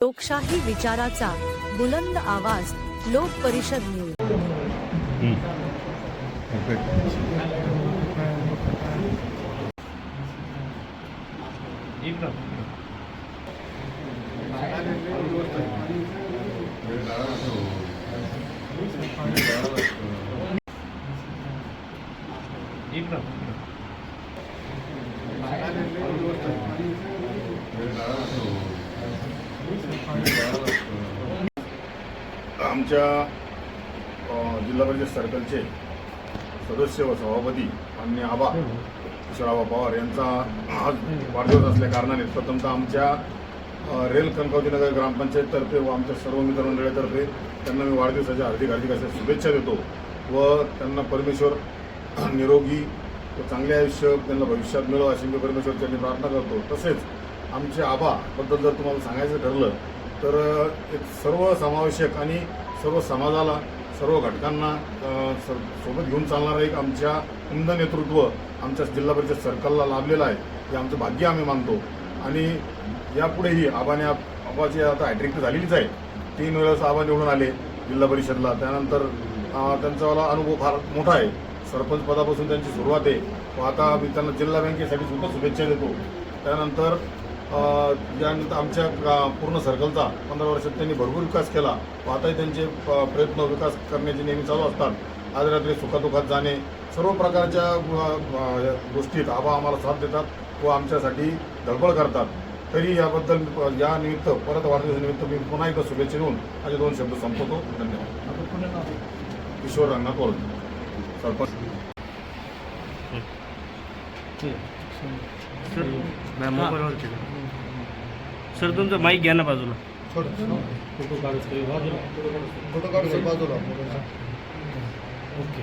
लोकशाही विचाराचा बुलंद आवाज लोक परिषद न्यूज। आमच्या जिल्हा परिषद सर्कलचे सदस्य व सभापती माननीय आबा किशोरआबा पवार यांचा आज वाढदिवस असल्या कारणाने प्रथमतः आमच्या रेल कणकवलीनगर ग्रामपंचायततर्फे व आमच्या सर्व मित्रमंडळातर्फे त्यांना मी वाढदिवसाच्या हार्दिक अशा शुभेच्छा देतो व त्यांना परमेश्वर निरोगी व चांगले आयुष्य त्यांना भविष्यात मिळो अशी मी परमेश्वर त्यांनी प्रार्थना करतो। तसेच आमच्या आबाबद्दल जर तुम्हाला सांगायचं ठरलं तर एक सर्व समावेशक आणि सर्व समाजाला सर्व घटकांना सोबत घेऊन चालणारं एक आमच्या उमद नेतृत्व आमच्या जिल्हा परिषद सर्कलला लाभलेलं आहे, हे आमचं भाग्य आम्ही मानतो। आणि यापुढेही आबाची आता हॅट्रिक झालेलीच आहे, 3 वेळेस आबा निवडून आले जिल्हा परिषदला। त्यानंतर त्यांचावाला अनुभव फार मोठा आहे, सरपंच पदापासून त्यांची सुरुवात आहे व आता मी त्यांना जिल्हा बँकेसाठी सुद्धा शुभेच्छा देतो। त्यानंतर यानंतर आमच्या पूर्ण सर्कलचा 15 वर्षात त्यांनी भरपूर विकास केला व आताही त्यांचे प्रयत्न विकास करण्याचे नेहमी चालू असतात। आज रात्री सुखादुखात जाणे सर्व प्रकारच्या गोष्टीत आबा आम्हाला साथ देतात व आमच्यासाठी धडपड करतात। तरी याबद्दल या निमित्त परत वाढदिवसानिमित्त मी पुन्हा एकदा शुभेच्छा देऊन माझे 2 शब्द संपवतो। धन्यवाद। किशोर रंगनाथ वळसे, सरपंच। सर तुमचं माईक घ्या ना बाजूला, फोटो काढू बाजूला ओके।